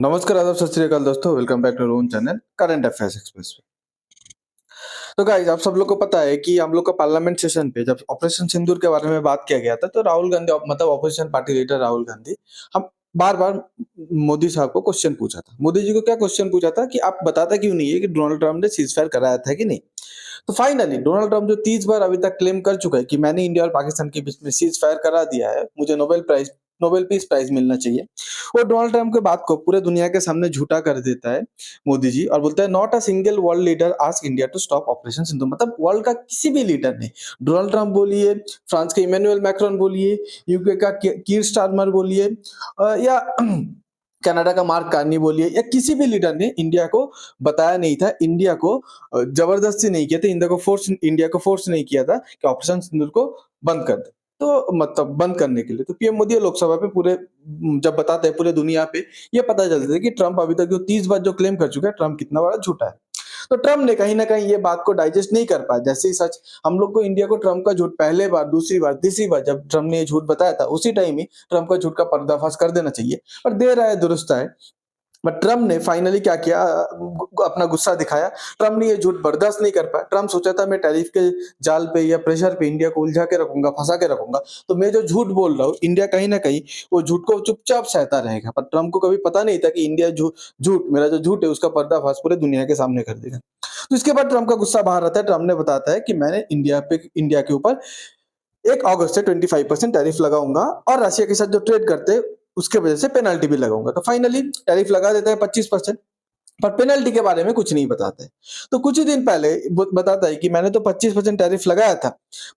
नमस्कार, आदाब, सत श्री अकाल दोस्तों। Welcome back to our own channel current affairs express पे। तो गाइस, आप सब लोग को पता है कि हम लोग का पार्लियामेंट सेशन पे जब ऑपरेशन सिंदूर के बारे में बात किया गया था, तो राहुल गांधी मतलब opposition party leader Rahul Gandhi हम बार-बार मोदी साहब को क्वेश्चन पूछा था। मोदी जी को क्या क्वेश्चन पूछा था कि आप बताता क्यों नहीं है कि डोनाल्ड ट्रम्प ने सीज़फायर कराया था कि नहीं? तो फाइनली डोनाल्ड ट्रम्प जो 30 बार अभी तक क्लेम कर चुका है कि मैंने इंडिया और पाकिस्तान के बीच में सीज़फायर करा दिया है, मुझे नोबेल पीस प्राइज़ मिलना चाहिए। वो डोनाल्ड ट्रम्प की बात को पूरे दुनिया के सामने झूठा कर देता है मोदी जी, और बोलता है not a single world leader ask India to stop operation Sindhu. मतलब वर्ल्ड का किसी भी लीडर ने, डोनाल्ड ट्रम्प बोलिए, फ्रांस के इमैनुअल मैक्रोन बोलिए, यूके का कीर स्टारमर बोलिए, या कनाडा का मार्क कार्नी बोलिए, या किसी भी लीडर ने इंडिया को बताया नहीं था, इंडिया को जबरदस्ती नहीं किया था, इंडिया को फोर्स नहीं किया था कि ऑपरेशन सिंदूर को बंद कर दे। तो मतलब बंद करने के लिए तो पीएम मोदी लोकसभा पे पूरे जब बताते हैं पूरे दुनिया पे, ये पता चलता है कि ट्रम्प अभी तक जो 30 बार जो क्लेम कर चुका है, ट्रम्प कितना बड़ा झूठा है। तो ट्रम्प ने कहीं न कहीं ये बात को डाइजेस्ट नहीं कर पाया। जैसे ही सच हम लोग को इंडिया को ट्रम्प का झूठ पहले बार, दूसरी बार, तीसरी बार जब ट्रम्प ने ये झूठ बताया था, उसी टाइम ही ट्रम्प का झूठ का पर्दाफाश कर देना चाहिए। पर देर आए दुरुस्त आए। बट ट्रम्प ने फाइनली क्या किया, अपना गुस्सा दिखाया। ट्रम्प ने ये झूठ बर्दाश्त नहीं कर पाया। ट्रम्प सोचा था मैं टैरिफ के जाल पे या प्रेशर पे इंडिया को उलझा के रखूंगा, फंसा के रखूंगा, तो मैं जो झूठ बोल रहा हूँ, इंडिया कहीं ना कहीं वो झूठ को चुपचाप सहता रहेगा। पर ट्रम्प को कभी पता नहीं था कि इंडिया मेरा जो झूठ है उसका पर्दाफाश पूरे दुनिया के सामने कर देगा। तो इसके बाद ट्रम्प का गुस्सा बाहर आता है। ट्रम्प ने बताता है कि मैंने इंडिया के ऊपर 1 अगस्त से 25% टैरिफ लगाऊंगा, और रशिया के साथ जो ट्रेड करते हैं उसके वजह से पेनल्टी भी लगाऊंगा। तो फाइनली टैरिफ लगा देता है 25%, पर पेनल्टी के बारे में कुछ नहीं बताते। तो कुछ ही दिन पहले बताता है कि मैंने तो 25% टैरिफ लगाया था,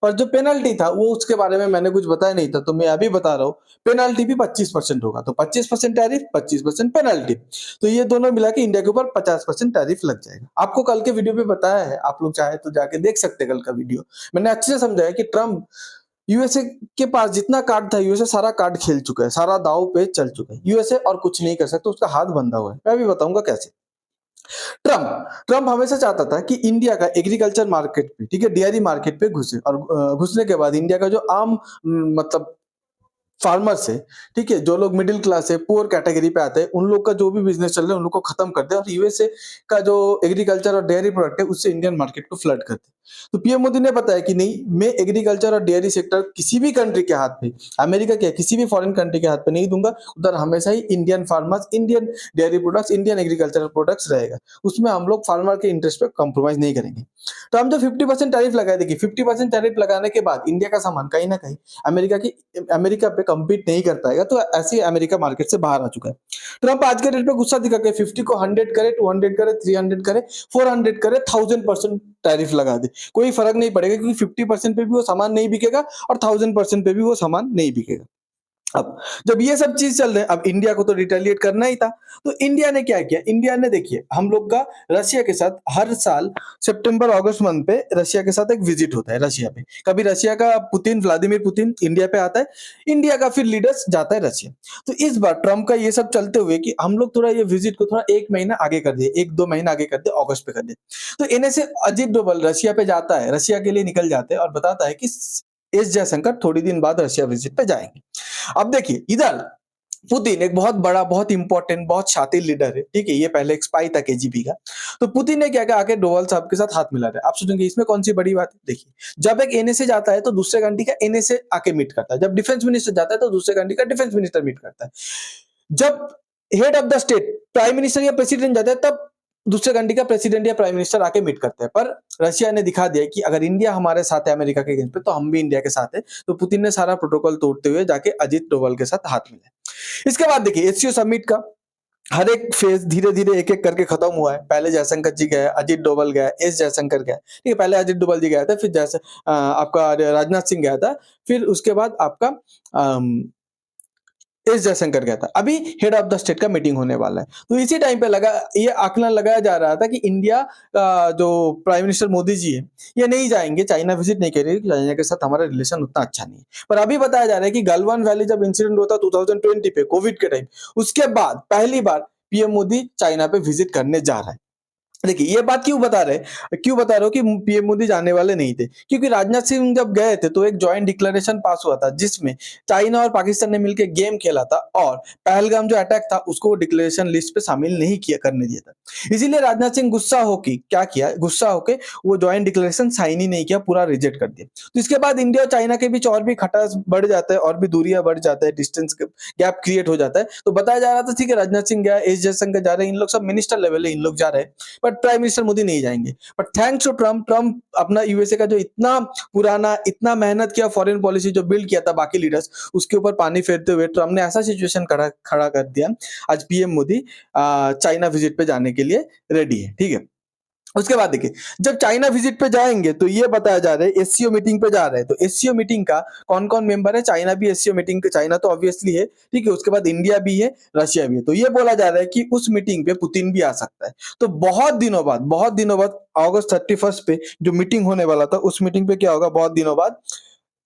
पर जो पेनल्टी था वो उसके बारे में मैंने कुछ बताया नहीं था, तो मैं अभी बता रहा हूँ पेनल्टी भी 25% होगा। तो 25% टैरिफ, 25% पेनल्टी, तो ये दोनों मिला के इंडिया के ऊपर 50% टैरिफ लग जाएगा। आपको कल के वीडियो पे बताया है, आप लोग चाहे तो जाके देख सकते हैं कल का वीडियो। मैंने अच्छे से समझाया कि ट्रम्प यूएसए के पास जितना कार्ड था, यूएसए सारा कार्ड खेल चुका है, सारा दाव पे चल चुका है। यूएसए और कुछ नहीं कर सकता, उसका हाथ बंधा हुआ है। मैं भी बताऊंगा कैसे। ट्रम्प हमेशा चाहता था कि इंडिया का एग्रीकल्चर मार्केट पे, ठीक है, डेयरी मार्केट पे घुसे, और घुसने के बाद इंडिया का जो आम मतलब फार्मर्स है, ठीक है, जो लोग मिडिल क्लास है, पुअर कैटेगरी पे आते हैं, उन लोग का जो भी बिजनेस चल रहा है उन लोग को खत्म कर दे, और यूएसए का जो एग्रीकल्चर और डेयरी प्रोडक्ट है उससे इंडियन मार्केट को फ्लड कर दे। तो पीएम मोदी ने बताया कि नहीं, मैं एग्रीकल्चर और डेयरी सेक्टर किसी भी कंट्री के हाथ पे, अमेरिका के किसी भी फॉरेन कंट्री के हाथ पे नहीं दूंगा। उधर हमेशा ही Indian farmers, Indian dairy products, Indian agricultural products रहेगा। उसमें हम लोग फार्मर के इंटरेस्ट पे कॉम्प्रोमाइज नहीं करेंगे। तो हम जो 50% टैरिफ लगाए, देखिए 50% टैरिफ लगाने के बाद इंडिया का सामान कहीं ना कहीं अमेरिका पे कम्पीट नहीं कर पाएगा, तो ऐसे ही अमेरिका मार्केट से बाहर आ चुका है। ट्रम्प आज के डेट पे गुस्सा दिखा के 50 को 100 करे, 200 करे, 300 करे, 400 करे, 1000% टैरिफ लगा दे, कोई फर्क नहीं पड़ेगा, क्योंकि 50% पे भी वो सामान नहीं बिकेगा और 1000% पे भी वो सामान नहीं बिकेगा। अब जब ये सब चीज चल रहे हैं, अब इंडिया को तो रिटेलिएट करना ही था। तो इंडिया ने क्या किया, इंडिया ने देखिए हम लोग का रशिया के साथ हर साल सितंबर अगस्त मंथ पे रशिया के साथ एक विजिट होता है रशिया पे। कभी रशिया का व्लादिमीर पुतिन इंडिया पे आता है, इंडिया का फिर लीडर्स जाता है रशिया। तो इस बार ट्रम्प का ये सब चलते हुए कि हम लोग थोड़ा ये विजिट को थोड़ा 1 महीना आगे कर दिए, 1-2 महीना आगे कर दिए, अगस्त पे कर दिए। तो इन्हें से अजीत डोभाल रशिया पे जाता है, रशिया के लिए निकल जाते हैं, और बताता है कि एस जयशंकर थोड़ी दिन बाद रशिया विजिट पे जाएंगे। अब देखिए इधर पुतिन एक बहुत बड़ा, बहुत इंपॉर्टेंट, बहुत शातिर लीडर है, ठीक है, ये पहले एक स्पाई था केजीबी का। तो पुतिन ने क्या किया, आके डोवाल साहब के साथ हाथ मिला रहे। आप सोचेंगे इसमें कौन सी बड़ी बात है। देखिए, जब एक एनएसए जाता है तो दूसरे कंट्री का एनएसए आके मीट करता है, जब डिफेंस मिनिस्टर जाता है तो दूसरे कंट्री का डिफेंस मिनिस्टर मीट करता है, जब head of the state prime minister या प्रेसिडेंट जाता है तब दूसरे कंट्री का प्रेसिडेंट या प्राइम मिनिस्टर आके मीट करते हैं। पर रशिया ने दिखा दिया कि अगर इंडिया हमारे साथ है अमेरिका के अगेंस्ट पे, तो हम भी इंडिया के साथ है। तो पुतिन ने सारा प्रोटोकॉल तोड़ते हुए जाके अजीत डोभाल के साथ हाथ मिलाया। इसके बाद देखिए एससीओ समिट का हर एक फेज धीरे धीरे एक एक करके खत्म हुआ है। पहले जयशंकर जी गए, अजीत डोभाल गया, एस जयशंकर गया, ठीक है, पहले अजीत डोभाल जी गया था, फिर आपका राजनाथ सिंह गया था, फिर उसके बाद आपका एस जयशंकर गया था। अभी हेड ऑफ द स्टेट का मीटिंग होने वाला है। तो इसी टाइम पे ये आकलन लगाया जा रहा था कि इंडिया जो प्राइम मिनिस्टर मोदी जी है ये नहीं जाएंगे, चाइना विजिट नहीं करेंगे, चाइना के साथ हमारा रिलेशन उतना अच्छा नहीं है। पर अभी बताया जा रहा है कि गलवान वैली जब इंसिडेंट होता 2020 पे, कोविड के टाइम, उसके बाद पहली बार पीएम मोदी चाइना पे विजिट करने जा रहा है। देखिए ये बात क्यों बता रहे हो कि पीएम मोदी जाने वाले नहीं थे, क्योंकि राजनाथ सिंह जब गए थे तो एक जॉइंट डिक्लेरेशन पास हुआ था जिसमें चाइना और पाकिस्तान ने मिलकर गेम खेला था और पहलगाम जो अटैक था उसको वो डिक्लेरेशन लिस्ट पे शामिल नहीं किया करने दिया था। इसीलिए राजनाथ सिंह गुस्सा होके क्या किया, गुस्सा होके वो जॉइंट डिक्लेरेशन साइन ही नहीं किया, पूरा रिजेक्ट कर दिया। तो इसके बाद इंडिया और चाइना के बीच और भी खटास बढ़ जाता है, और भी दूरियां बढ़ जाता है, डिस्टेंस गैप क्रिएट हो जाता है। तो बताया जा रहा था ठीक है राजनाथ सिंह गया, एस जयशंकर जा रहे हैं, इन लोग सब मिनिस्टर लेवल है, इन लोग जा रहे हैं, बट प्राइम मिनिस्टर मोदी नहीं जाएंगे। But thanks to Trump, Trump अपना यूएसए का जो इतना पुराना, इतना मेहनत किया, फॉरेन पॉलिसी जो बिल्ड किया था बाकी लीडर्स, उसके ऊपर पानी फेरते हुए ट्रम्प ने ऐसा सिचुएशन खड़ा कर दिया, आज पीएम मोदी चाइना विजिट पे जाने के लिए रेडी है। ठीक है, उसके बाद देखिए जब चाइना विजिट पे जाएंगे तो ये बताया जा रहा है एससीओ मीटिंग पे जा रहे हैं, तो एससीओ मीटिंग का कौन कौन मेंबर है, चाइना भी एससीओ मीटिंग के, चाइना तो ऑब्वियसली है, ठीक है, उसके बाद इंडिया भी है, रशिया भी है। तो ये बोला जा रहा है कि उस मीटिंग पे पुतिन भी आ सकता है। तो बहुत दिनों बाद अगस्त 31 पे जो मीटिंग होने वाला था, उस मीटिंग पे क्या होगा, बहुत दिनों बाद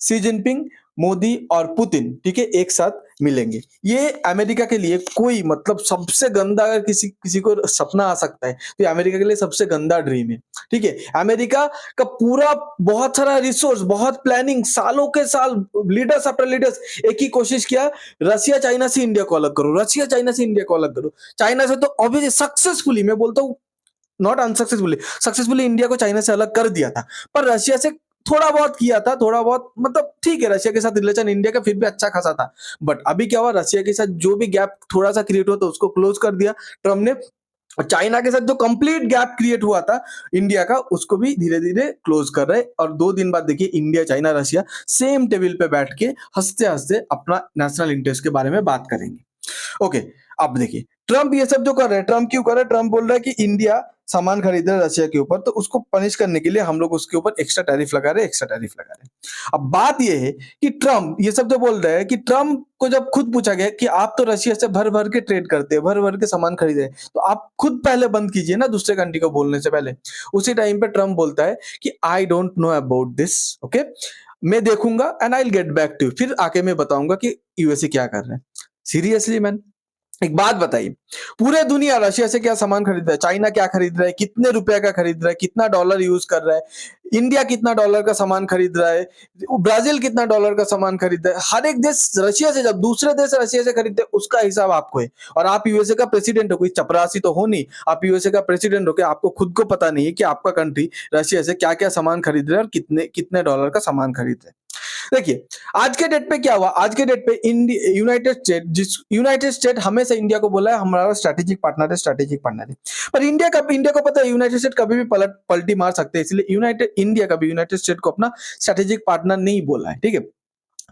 सी जिनपिंग, मोदी और पुतिन, ठीक है, एक साथ मिलेंगे। ये अमेरिका के लिए कोई मतलब सबसे गंदा, अगर किसी किसी को सपना आ सकता है तो ये अमेरिका के लिए सबसे गंदा ड्रीम है। ठीक है, अमेरिका का पूरा बहुत सारा रिसोर्स, बहुत प्लानिंग, सालों के साल, लीडर्स आफ्टर लीडर्स, एक ही कोशिश किया, रशिया चाइना से इंडिया को अलग करो, रशिया चाइना से इंडिया को अलग करो। चाइना से तो ऑब्वियसली सक्सेसफुली, मैं बोलता हूँ नॉट अनसक्सेसफुली, सक्सेसफुली इंडिया को चाइना से अलग कर दिया था, पर रशिया से थोड़ा बहुत किया था, थोड़ा बहुत मतलब ठीक है, रशिया के साथ रिलेशन इंडिया का फिर भी अच्छा खासा था। बट अभी क्या हुआ, रशिया के साथ जो भी गैप थोड़ा सा क्रिएट हुआ था उसको क्लोज कर दिया ट्रम्प ने, और चाइना के साथ जो कंप्लीट गैप क्रिएट हुआ था इंडिया का, उसको भी धीरे धीरे क्लोज कर रहे हैं। और 2 दिन बाद देखिए India, China, Russia same table पे बैठ के हंसते हंसते अपना नेशनल इंटरेस्ट के बारे में बात करेंगे। ओके, अब देखिए ट्रम्प ये सब जो कर रहे हैं, ट्रम्प क्यों कर रहे हैं, ट्रम्प बोल रहा है कि इंडिया सामान खरीद रहा है रशिया के ऊपर, तो उसको पनिश करने के लिए हम लोग उसके ऊपर एक्स्ट्रा टैरिफ लगा रहे हैं, एक्स्ट्रा टैरिफ लगा रहे हैं। अब बात ये है कि ट्रम्प ये सब जो बोल रहे हैं, कि ट्रम्प को जब खुद पूछा गया कि आप तो रशिया से भर भर के ट्रेड करते हैं, भर भर के सामान खरीदे हैं, तो आप खुद पहले बंद कीजिए ना दूसरे कंट्री को बोलने से पहले। उसी टाइम पे ट्रम्प बोलता है कि I don't know about this, okay, मैं देखूंगा and I will get back to you, फिर आके मैं बताऊंगा कि यूएसए क्या कर रहे हैं। सीरियसली मैन, एक बात बताइए, पूरे दुनिया रशिया से क्या सामान खरीद रहा है, चाइना क्या खरीद रहा है, कितने रुपए का खरीद रहा है, कितना डॉलर यूज कर रहा है, इंडिया कितना डॉलर का सामान खरीद रहा है, ब्राजील कितना डॉलर का सामान खरीद रहा है, हर एक देश रशिया से, जब दूसरे देश रशिया से खरीदते हैं उसका हिसाब आपको है। और आप यूएसए का प्रेसिडेंट हो, कोई चपरासी तो हो नहीं, आप यूएसए का प्रेसिडेंट हो के आपको खुद को पता नहीं है कि आपका कंट्री रशिया से क्या क्या सामान खरीद रहा है और कितने कितने डॉलर का सामान खरीद रहा है। देखिए आज के डेट पे क्या हुआ, आज के डेट पे यूनाइटेड स्टेट हमेशा इंडिया को बोला है हमारा स्ट्रेटेजिक पार्टनर है, स्ट्रेटेजिक पार्टनर है। पर इंडिया को पता है यूनाइटेड स्टेट कभी भी पलटी मार सकते हैं, इसलिए इंडिया कभी यूनाइटेड स्टेट को अपना स्ट्रेटेजिक पार्टनर नहीं बोला है। ठीक है,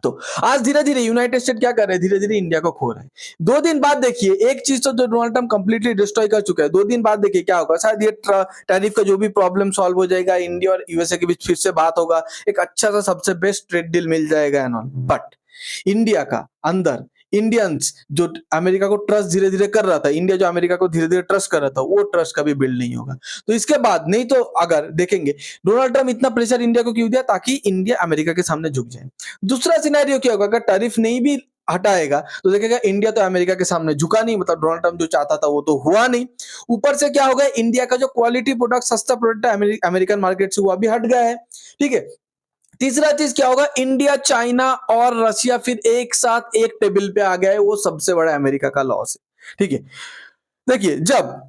तो आज धीरे धीरे यूनाइटेड स्टेट क्या कर रहे हैं, धीरे धीरे इंडिया को खो रहा है। 2 दिन बाद देखिए एक चीज तो जो डोनाल्ड ट्रम्प कंप्लीटली डिस्ट्रॉय कर चुका है, 2 दिन बाद देखिए क्या होगा, शायद ये टैरिफ का जो भी प्रॉब्लम सॉल्व हो जाएगा, इंडिया और यूएसए के बीच फिर से बात होगा, एक अच्छा सा सबसे बेस्ट ट्रेड डील मिल जाएगा एंड ऑल। बट इंडिया का अंदर इंडियंस जो अमेरिका को ट्रस्ट धीरे धीरे कर रहा था, इंडिया जो अमेरिका को धीरे धीरे ट्रस्ट कर रहा था, वो ट्रस्ट कभी बिल्ड नहीं होगा। तो इसके बाद नहीं तो अगर देखेंगे डोनाल्ड ट्रम्प इतना प्रेशर इंडिया को क्यों दिया, ताकि इंडिया अमेरिका के सामने झुक जाए। दूसरा सिनेरियो क्या होगा, अगर टैरिफ नहीं भी हटाएगा तो देखेगा इंडिया तो अमेरिका के सामने झुका नहीं, मतलब डोनाल्ड ट्रम्प जो चाहता था वो तो हुआ नहीं। ऊपर से क्या होगा, इंडिया का जो क्वालिटी प्रोडक्ट, सस्ता प्रोडक्ट है अमेरिकन मार्केट से, वो भी हट गया है। ठीक है, तीसरा चीज क्या होगा, इंडिया, चाइना और रशिया फिर एक साथ एक टेबल पे आ गया है, वो सबसे बड़ा अमेरिका का लॉस है। ठीक है, देखिए जब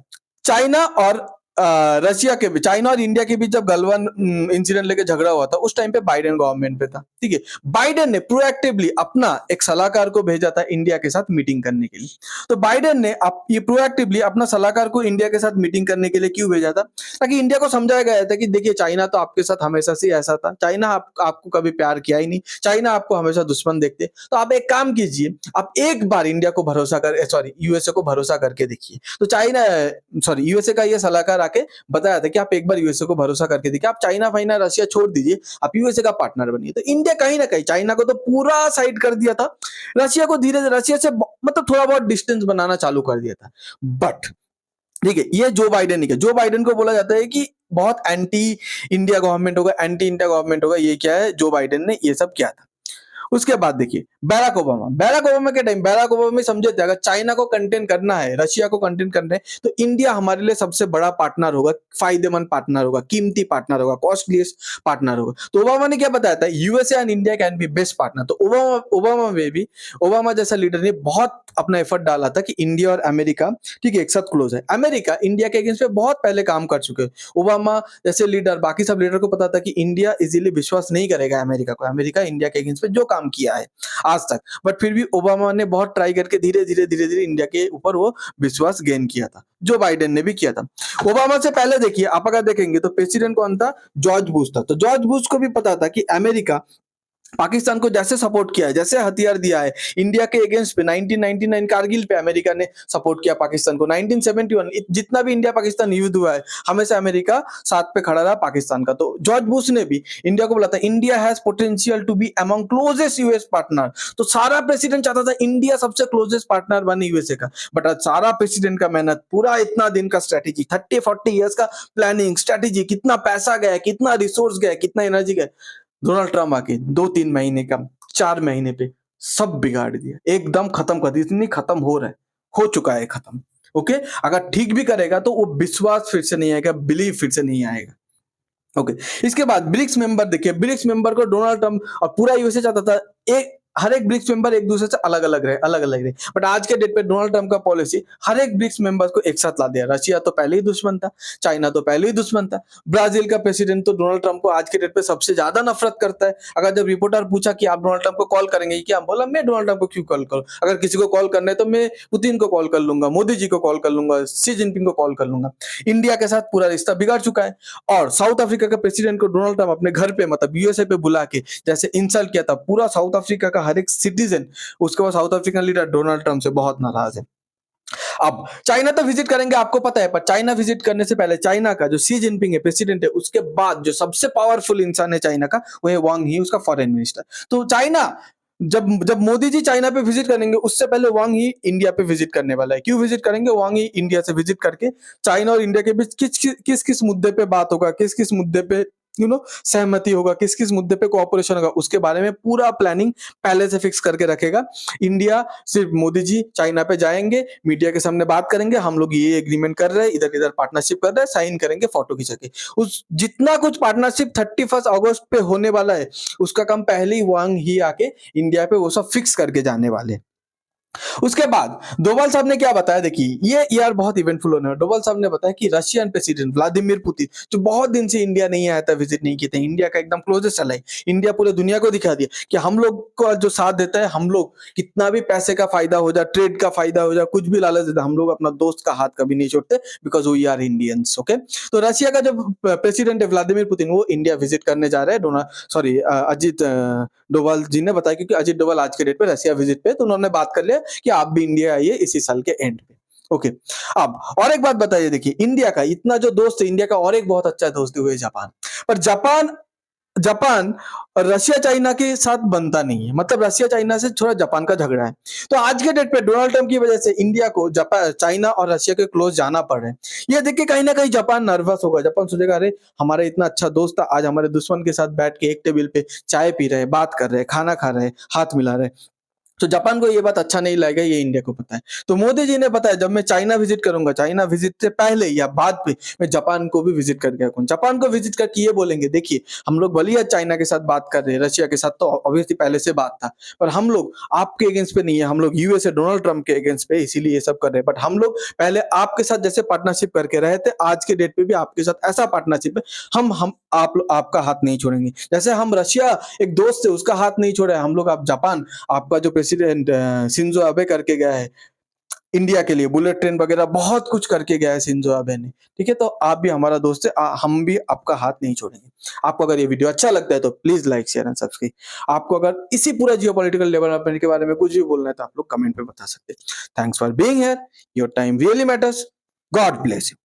चाइना और रशिया के बीच, चाइना और इंडिया के बीच जब गलवान इंसिडेंट लेके झगड़ा हुआ था, उस टाइम पे बाइडेन गवर्नमेंट पे था। ठीक है, बाइडेन ने प्रोएक्टिवली अपना एक सलाहकार को भेजा था इंडिया के साथ मीटिंग करने के लिए। तो बाइडेन ने ये प्रोएक्टिवली अपना सलाहकार को इंडिया के साथ मीटिंग करने के लिए क्यों भेजा था, ताकि इंडिया को समझाया गया था कि देखिए चाइना तो आपके साथ हमेशा से ऐसा था, चाइना आपको कभी प्यार किया ही नहीं, चाइना आपको हमेशा दुश्मन देखते, तो आप एक काम कीजिए, आप एक बार इंडिया को भरोसा कर, सॉरी यूएसए को भरोसा करके देखिए। तो चाइना, सॉरी यूएसए का ये सलाहकार आके बताया था कि आप एक बार यूएसए को भरोसा करके देखिए, आप चाइना फाइना रशिया छोड़ दीजिए, आप यूएसए का पार्टनर बनिए। तो इंडिया कहीं ना कहीं चाइना को तो पूरा साइड कर दिया था, रशिया को धीरे धीरे रशिया से मतलब थोड़ा बहुत डिस्टेंस बनाना चालू कर दिया था। बट ठीक है, ये जो बाइडेन नहीं, जो बाइडेन को बोला जाता है कि बहुत एंटी इंडिया गवर्नमेंट होगा, एंटी इंडिया गवर्नमेंट होगा, ये क्या है, जो बाइडेन ने ये सब किया था। उसके बाद देखिए बैराक ओबामा के टाइम बैराक ओबामा समझे थे अगर चाइना को कंटेन करना है, रशिया को कंटेन करना है, तो इंडिया हमारे लिए सबसे बड़ा पार्टनर होगा, फायदेमंद पार्टनर होगा, कीमती पार्टनर होगा, कॉस्टलीस्ट पार्टनर होगा। तो ओबामा ने क्या बताया था, USA and India can be best partner. तो ओबामा में भी, ओबामा जैसा लीडर ने बहुत अपना एफर्ट डाला था कि इंडिया और अमेरिका ठीक है एक साथ क्लोज है। अमेरिका इंडिया के अगेंस्ट पे बहुत पहले काम कर चुके हैं। ओबामा जैसे लीडर, बाकी सब लीडर को पता था कि इंडिया इजीली विश्वास नहीं करेगा अमेरिका को, अमेरिका इंडिया के अगेंस्ट पे जो काम किया है आज तक, बट फिर भी ओबामा ने बहुत ट्राई करके धीरे धीरे इंडिया के ऊपर वो विश्वास गेन किया था। जो बाइडेन ने भी किया था। ओबामा से पहले देखिए, आप अगर देखेंगे तो प्रेसिडेंट कौन था, जॉर्ज बुश था। तो जॉर्ज बुश को भी पता था कि अमेरिका पाकिस्तान को जैसे सपोर्ट किया है, जैसे हथियार दिया है इंडिया के अगेंस्ट पे 1999 कारगिल पे अमेरिका ने सपोर्ट किया पाकिस्तान को, 1971 जितना भी इंडिया पाकिस्तान युद्ध हुआ है हमेशा अमेरिका साथ पे खड़ा रहा पाकिस्तान का। तो जॉर्ज बुश ने भी इंडिया को बोला था India has potential to be among closest US partner. तो सारा प्रेसिडेंट चाहता था इंडिया सबसे क्लोजेस्ट पार्टनर बने यूएसए का। बट आज सारा प्रेसिडेंट का मेहनत, पूरा इतना दिन का स्ट्रेटेजी, 30-40 ईयर्स का प्लानिंग स्ट्रेटेजी, कितना पैसा गया, कितना रिसोर्स गया, कितना एनर्जी गया, डोनाल्ड ट्रम्प आके 2-3 महीने का, 4 महीने पे सब बिगाड़ दिया, एकदम खत्म कर दिया। इतनी खत्म हो रहा है, हो चुका है खत्म। ओके, अगर ठीक भी करेगा तो वो विश्वास फिर से नहीं आएगा, बिलीव फिर से नहीं आएगा। ओके, इसके बाद ब्रिक्स मेंबर देखिए, ब्रिक्स मेंबर को डोनाल्ड ट्रम्प और पूरा यूएसए चाहता था एक, हर एक ब्रिक्स मेंबर एक दूसरे से अलग अलग रहे। बट आज के डेट पे डोनाल्ड ट्रम्प का पॉलिसी हर एक ब्रिक्स मेंबर को एक साथ ला दिया। रशिया तो पहले ही दुश्मन था, चाइना तो पहले ही दुश्मन था, ब्राजील का प्रेसिडेंट तो डोनाल्ड ट्रम्प को आज के डेट पे सबसे ज्यादा नफरत करता है। अगर जब रिपोर्टर पूछा कि आप डोनाल्ड ट्रम्प को कॉल करेंगे क्या, बोला मैं डोनाल्ड ट्रम्प को क्यों कॉल करूं, अगर किसी को कॉल करना है तो मैं पुतिन को कॉल कर लूंगा, मोदी जी को कॉल कर लूंगा, शी जिनपिंग को कॉल कर लूंगा। इंडिया के साथ पूरा रिश्ता बिगाड़ चुका है। और साउथ अफ्रीका के प्रेसिडेंट को डोनाल्ड ट्रम्प अपने घर पे, मतलब यूएसए पे बुला के जैसे इंसल्ट किया था, पूरा साउथ अफ्रीका का हर एक सिटीजन, उसके बाद south African leader Donald Trump से बहुत नाराज है। अब चाइना तो विजिट करेंगे आपको पता है, पर चाइना विजिट करने से पहले चाइना का जो शी जिनपिंग है प्रेसिडेंट है, उसके बाद जो सबसे पावरफुल इंसान है चाइना का वो है वांग ही, उसका फॉरेन मिनिस्टर। तो चाइना जब जब मोदी जी चाइना पे विजिट करेंगे उससे पहले वांग ही इंडिया पे विजिट करने वाला है। क्यों विजिट करेंगे, वांग ही इंडिया से विजिट करके चाइना और इंडिया के बीच किस किस मुद्दे पे बात होगा, किस किस मुद्दे पे सहमति होगा, किस किस मुद्दे पे कोऑपरेशन होगा, उसके बारे में पूरा प्लानिंग पहले से फिक्स करके रखेगा। इंडिया सिर्फ मोदी जी चाइना पे जाएंगे, मीडिया के सामने बात करेंगे, हम लोग ये एग्रीमेंट कर रहे हैं, इधर इधर पार्टनरशिप कर रहे हैं, साइन करेंगे, फोटो खींचा के। उस जितना कुछ पार्टनरशिप 31 अगस्त पे होने वाला है उसका काम पहले ही वांग ही आके इंडिया पे वो सब फिक्स करके जाने वाले। उसके बाद डोभाल साहब ने क्या बताया, देखिए ये यार बहुत इवेंटफुल होने वाला। डोभाल साहब ने बताया कि रशियन प्रेसिडेंट व्लादिमीर पुतिन जो बहुत दिन से इंडिया नहीं आया था, विजिट नहीं किए थे, इंडिया का एकदम क्लोजेस्ट अलाई, इंडिया पूरे दुनिया को दिखा दिया कि हम लोग का जो साथ देता है, हम लोग कितना भी पैसे का फायदा हो जाए, ट्रेड का फायदा हो जाए, कुछ भी लालच देता है, हम लोग अपना दोस्त का हाथ कभी नहीं छोड़ते, because we are Indians. Okay, तो रशिया का जो प्रेसिडेंट है व्लादिमीर पुतिन, वो इंडिया विजिट करने जा रहे हैं। अजीत डोभाल जी ने बताया, क्योंकि अजीत डोभाल आज के डेट पे रशिया विजिट पे, तो उन्होंने बात कर लिया कि आप भी इंडिया आइए इसी साल के एंड पे। ओके, अब और एक बात बताइए, देखिए इंडिया का इतना जो दोस्त है, इंडिया का और एक बहुत अच्छा दोस्त है जापान। पर जापान जापान और रशिया चाइना के साथ बनता नहीं है, मतलब रशिया चाइना से थोड़ा जापान का झगड़ा है। तो आज के डेट पे डोनाल्ड ट्रम्प की वजह से इंडिया को जापान, चाइना और रशिया के क्लोज जाना पड़ रहा है। ये देख के कहीं ना कहीं जापान नर्वस होगा, जापान सोचेगा अरे हमारा इतना अच्छा दोस्त था, आज हमारे दुश्मन के साथ बैठ के एक टेबल पे चाय पी रहे, बात कर रहे, खाना खा रहे, हाथ मिला रहे। तो जापान को ये बात अच्छा नहीं लगेगा, ये इंडिया को पता है। तो मोदी जी ने बताया जब मैं चाइना विजिट करूंगा, चाइना विजिट से पहले या बाद पे मैं जापान को भी विजिट करके आऊंगा। जापान को विजिट करके ये बोलेंगे, देखिए हम लोग भले चाइना के साथ बात कर रहे हैं, रशिया के साथ तो ऑब्वियसली पहले से बात था, पर हम लोग आपके अगेंस्ट पे नहीं है, हम लोग यूएसए डोनाल्ड ट्रम्प के अगेंस्ट पे, इसीलिए ये सब कर रहे हैं। बट हम लोग पहले आपके साथ जैसे पार्टनरशिप करके रहे थे, आज के डेट पे भी आपके साथ ऐसा पार्टनरशिप है, हम आपका हाथ नहीं छोड़ेंगे। जैसे हम रशिया एक दोस्त है उसका हाथ नहीं छोड़े, हम लोग आप जापान, आपका जो प्रेसिडेंट शिंजो अबे करके गया है इंडिया के लिए, बुलेट ट्रेन वगैरह बहुत कुछ करके गया है शिंजो अबे ने, ठीक है, तो आप भी हमारा दोस्त है, हम भी आपका हाथ नहीं छोड़ेंगे। आपको अगर ये वीडियो अच्छा लगता है तो please like share and subscribe. आपको अगर इसी पूरा जियोपॉलिटिकल डेवलपमेंट के बारे में कुछ भी बोलना है तो आप लोग कमेंट पे बता सकते हैं। Thanks for being here, your time really matters, God bless you.